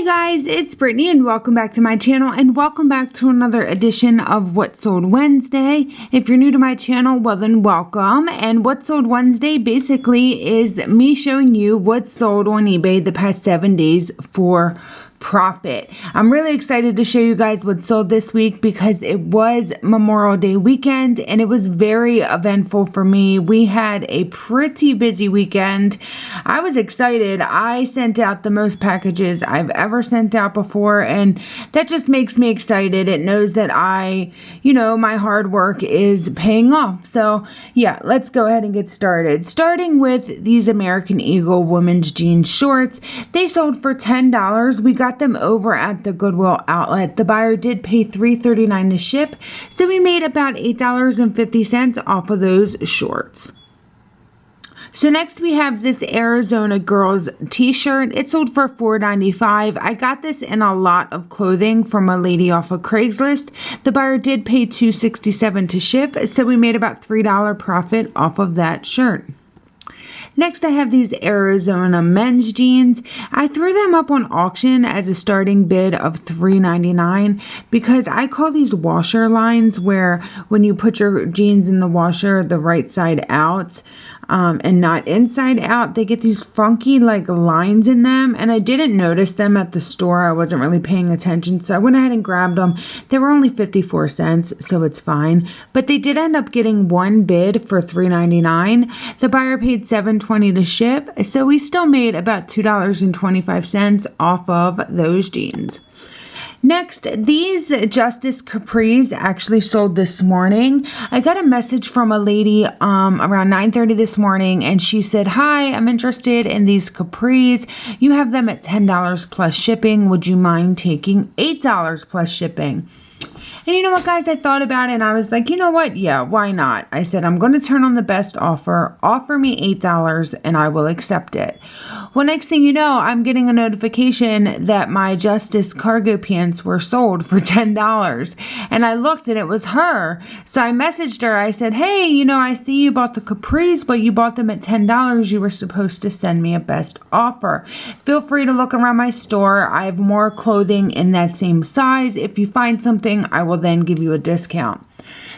Hey guys, it's Brittany and welcome back to my channel and welcome back to another edition of What Sold Wednesday. If you're new to my channel, well then welcome. And What Sold Wednesday basically is me showing you what sold on eBay the past 7 days for profit. I'm really excited to show you guys what sold this week because it was Memorial Day weekend and it was very eventful for me. We had a pretty busy weekend. I was excited. I sent out the most packages I've ever sent out before, and that just makes me excited. It knows that my hard work is paying off. So yeah, let's go ahead and get started. Starting with these American Eagle women's jean shorts. They sold for $10. We got them over at the Goodwill outlet. The buyer did pay $3.39 to ship, so we made about $8.50 off of those shorts. So next we have this Arizona Girls t-shirt. It sold for $4.95. I got this in a lot of clothing from a lady off of Craigslist. The buyer did pay $2.67 to ship, so we made about $3 profit off of that shirt. Next, I have these Arizona men's jeans. I threw them up on auction as a starting bid of $3.99 because I call these washer lines, where when you put your jeans in the washer, the right side out and not inside out, they get these funky like lines in them, and I didn't notice them at the store. I wasn't really paying attention, so I went ahead and grabbed them. They were only 54 cents, so it's fine, but they did end up getting one bid for $3.99. The buyer paid $7.20 to ship, so we still made about $2.25 off of those jeans. Next, these Justice Capris actually sold this morning. I got a message from a lady around 9:30 this morning, and she said, "Hi, I'm interested in these Capris. You have them at $10 plus shipping. Would you mind taking $8 plus shipping?" And you know what, guys? I thought about it and I was like, you know what? Yeah, why not? I said, I'm going to turn on the best offer. Offer me $8 and I will accept it. Well, next thing you know, I'm getting a notification that my Justice cargo pants were sold for $10. And I looked and it was her. So I messaged her. I said, hey, I see you bought the Capris, but you bought them at $10. You were supposed to send me a best offer. Feel free to look around my store. I have more clothing in that same size. If you find something, I will then give you a discount.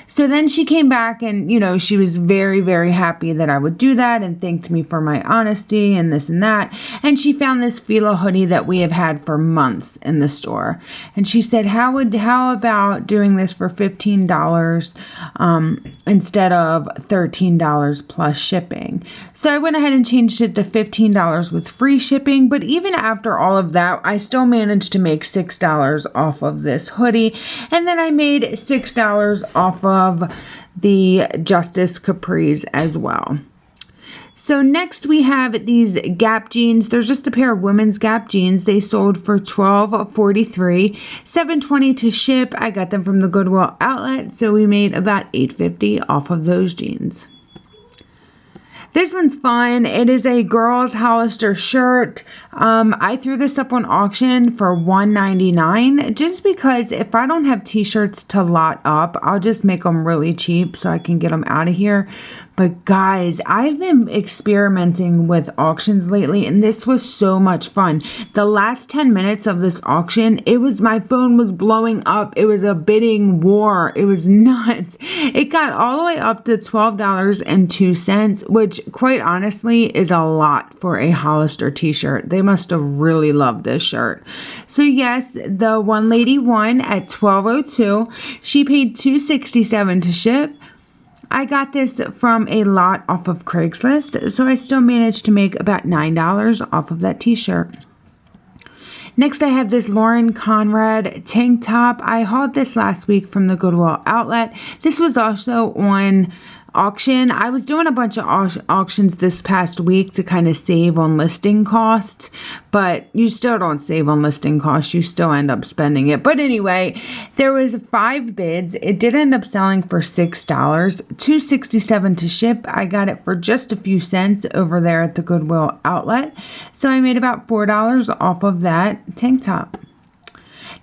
So then she came back and, she was very, very happy that I would do that and thanked me for my honesty and this and that. And she found this Fela hoodie that we have had for months in the store. And she said, how about doing this for $15 instead of $13 plus shipping? So I went ahead and changed it to $15 with free shipping. But even after all of that, I still managed to make $6 off of this hoodie. And then I made $6 off of the Justice Capris as well. So next we have these Gap jeans. They're just a pair of women's Gap jeans. They sold for $12.43, $7.20 to ship. I got them from the Goodwill outlet, so we made about $8.50 off of those jeans. This one's fun. It is a girls Hollister shirt. I threw this up on auction for $1.99 just because if I don't have t-shirts to lot up, I'll just make them really cheap so I can get them out of here. But guys, I've been experimenting with auctions lately and this was so much fun. The last 10 minutes of this auction, my phone was blowing up. It was a bidding war. It was nuts. It got all the way up to $12.02, which quite honestly is a lot for a Hollister t-shirt. They must have really loved this shirt. So yes, the one lady won at $12.02. She paid $2.67 to ship. I got this from a lot off of Craigslist, so I still managed to make about $9 off of that t-shirt. Next, I have this Lauren Conrad tank top. I hauled this last week from the Goodwill outlet. This was also on auction. I was doing a bunch of auctions this past week to kind of save on listing costs, but you still don't save on listing costs. You still end up spending it. But anyway, there was 5 bids. It did end up selling for $6, $2.67 to ship. I got it for just a few cents over there at the Goodwill outlet. So I made about $4 off of that tank top.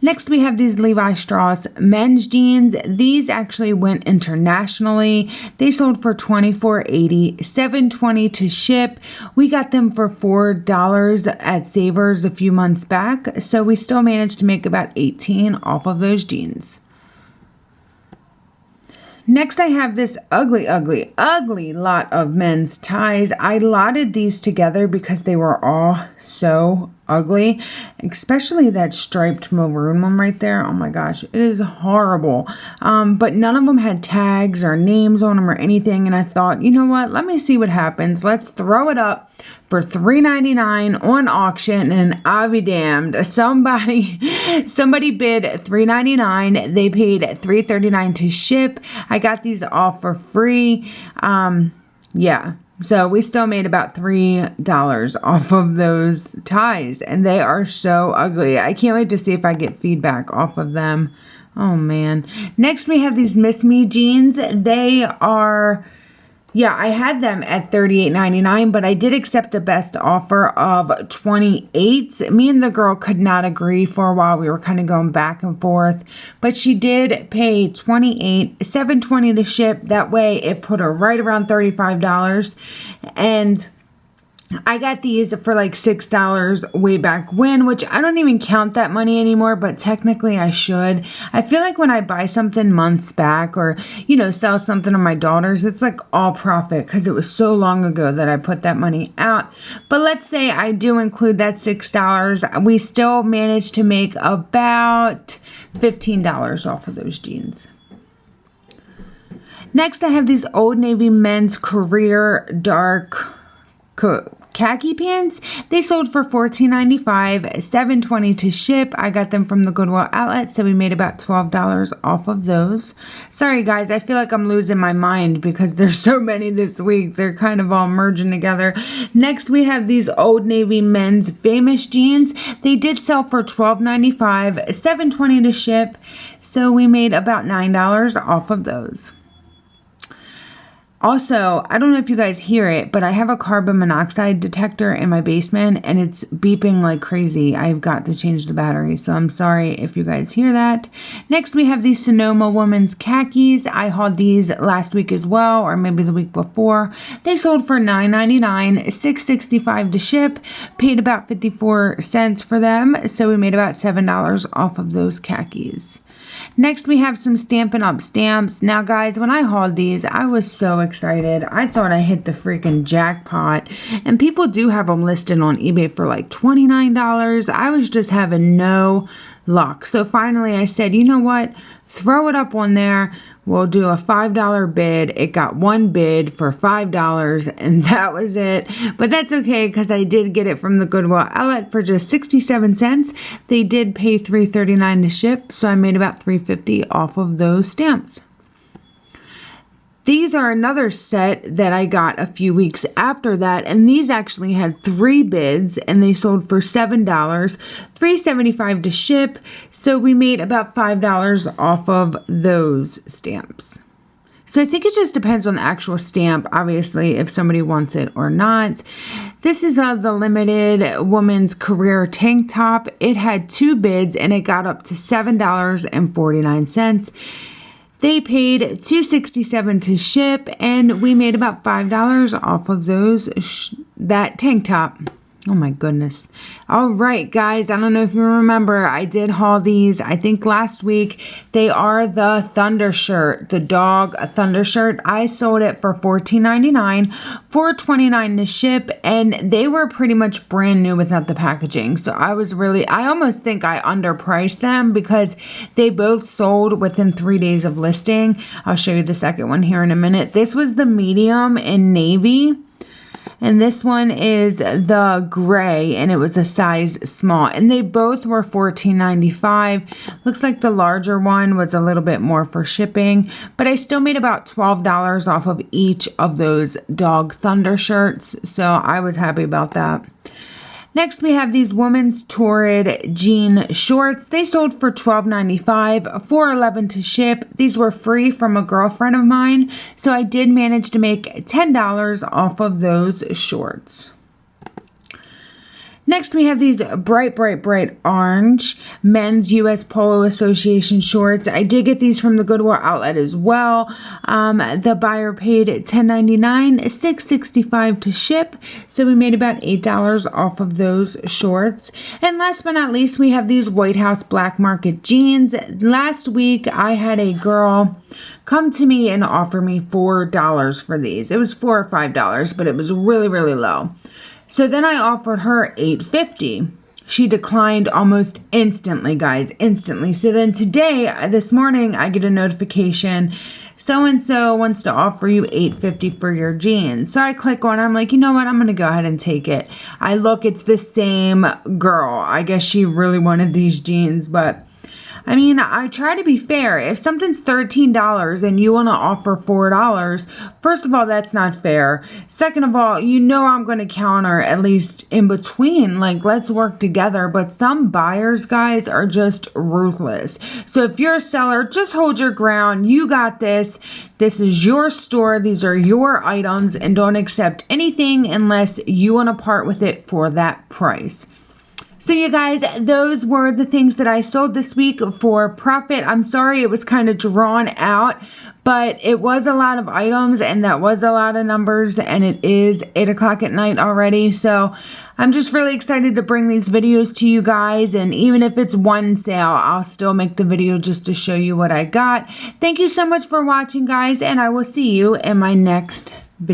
Next, we have these Levis Straws men's jeans. These actually went internationally. They sold for $24.80, $7.20 to ship. We got them for $4 at Savers a few months back, so we still managed to make about $18 off of those jeans. Next, I have this ugly lot of men's ties. I lotted these together because they were all so ugly, especially that striped maroon one right there. Oh my gosh, it is horrible. But none of them had tags or names on them or anything, and I thought, you know what, let me see what happens. Let's throw it up for $3.99 on auction, and I'll be damned. Somebody bid $3.99. They paid $3.39 to ship. I got these all for free. Yeah. So we still made about $3 off of those ties, and they are so ugly. I can't wait to see if I get feedback off of them. Oh man. Next we have these Miss Me jeans. They are, yeah, I had them at $38.99, but I did accept the best offer of $28. Me and the girl could not agree for a while. We were kind of going back and forth, but she did pay $28, $7.20 to ship. That way it put her right around $35. And I got these for like $6 way back when, which I don't even count that money anymore, but technically I should. I feel like when I buy something months back or, you know, sell something to my daughters, it's like all profit because it was so long ago that I put that money out. But let's say I do include that $6. We still managed to make about $15 off of those jeans. Next, I have these Old Navy men's career dark khaki pants. They sold for $14.95, $7.20 to ship. I got them from the Goodwill outlet, so we made about $12 off of those. Sorry guys, I feel like I'm losing my mind because there's so many this week. They're kind of all merging together. Next we have these Old Navy men's famous jeans. They did sell for $12.95, $7.20 to ship, so we made about $9 off of those. Also, I don't know if you guys hear it, but I have a carbon monoxide detector in my basement and it's beeping like crazy. I've got to change the battery, so I'm sorry if you guys hear that. Next, we have these Sonoma women's khakis. I hauled these last week as well, or maybe the week before. They sold for $9.99, $6.65 to ship. Paid about 54 cents for them, so we made about $7 off of those khakis. Next, we have some Stampin' Up stamps. Now, guys, when I hauled these, I was so excited. I thought I hit the freaking jackpot. And people do have them listed on eBay for like $29. I was just having no luck. So finally, I said, you know what? Throw it up on there. We'll do a $5 bid. It got one bid for $5, and that was it. But that's okay because I did get it from the Goodwill outlet for just 67 cents. They did pay $3.39 to ship, so I made about $3.50 off of those stamps. These are another set that I got a few weeks after that, and these actually had 3 bids, and they sold for $7, $3.75 to ship, so we made about $5 off of those stamps. So I think it just depends on the actual stamp, obviously, if somebody wants it or not. This is the limited woman's career tank top. It had 2 bids, and it got up to $7.49. They paid $2.67 to ship, and we made about $5 off of that tank top. Oh my goodness. All right, guys, I don't know if you remember, I did haul these, I think last week. They are the Thunder Shirt, the dog Thunder Shirt. I sold it for $14.99, $4.29 to ship, and they were pretty much brand new without the packaging. So I almost think I underpriced them because they both sold within 3 days of listing. I'll show you the second one here in a minute. This was the medium in navy. And this one is the gray, and it was a size small. And they both were $14.95. Looks like the larger one was a little bit more for shipping. But I still made about $12 off of each of those dog Thunder shirts. So I was happy about that. Next, we have these women's torrid jean shorts. They sold for $12.95, $4.11 to ship. These were free from a girlfriend of mine, so I did manage to make $10 off of those shorts. Next, we have these bright orange men's U.S. Polo Association shorts. I did get these from the Goodwill outlet as well. The buyer paid $10.99, $6.65 to ship, so we made about $8 off of those shorts. And last but not least, we have these White House Black Market jeans. Last week, I had a girl come to me and offer me $4 for these. It was $4 or $5, but it was really low. So then I offered her $8.50. She declined almost instantly, guys, instantly. So then today, this morning, I get a notification, so-and-so wants to offer you $8.50 for your jeans. So I click on it. I'm like, you know what? I'm going to go ahead and take it. I look, it's the same girl. I guess she really wanted these jeans, but I mean, I try to be fair. If something's $13 and you want to offer $4, first of all, that's not fair. Second of all, you know I'm going to counter at least in between. Like, let's work together. But some buyers, guys, are just ruthless. So if you're a seller, just hold your ground. You got this. This is your store. These are your items, and don't accept anything unless you want to part with it for that price. So you guys, those were the things that I sold this week for profit. I'm sorry it was kind of drawn out, but it was a lot of items and that was a lot of numbers, and it is 8 o'clock at night already. So I'm just really excited to bring these videos to you guys, and even if it's one sale, I'll still make the video just to show you what I got. Thank you so much for watching, guys, and I will see you in my next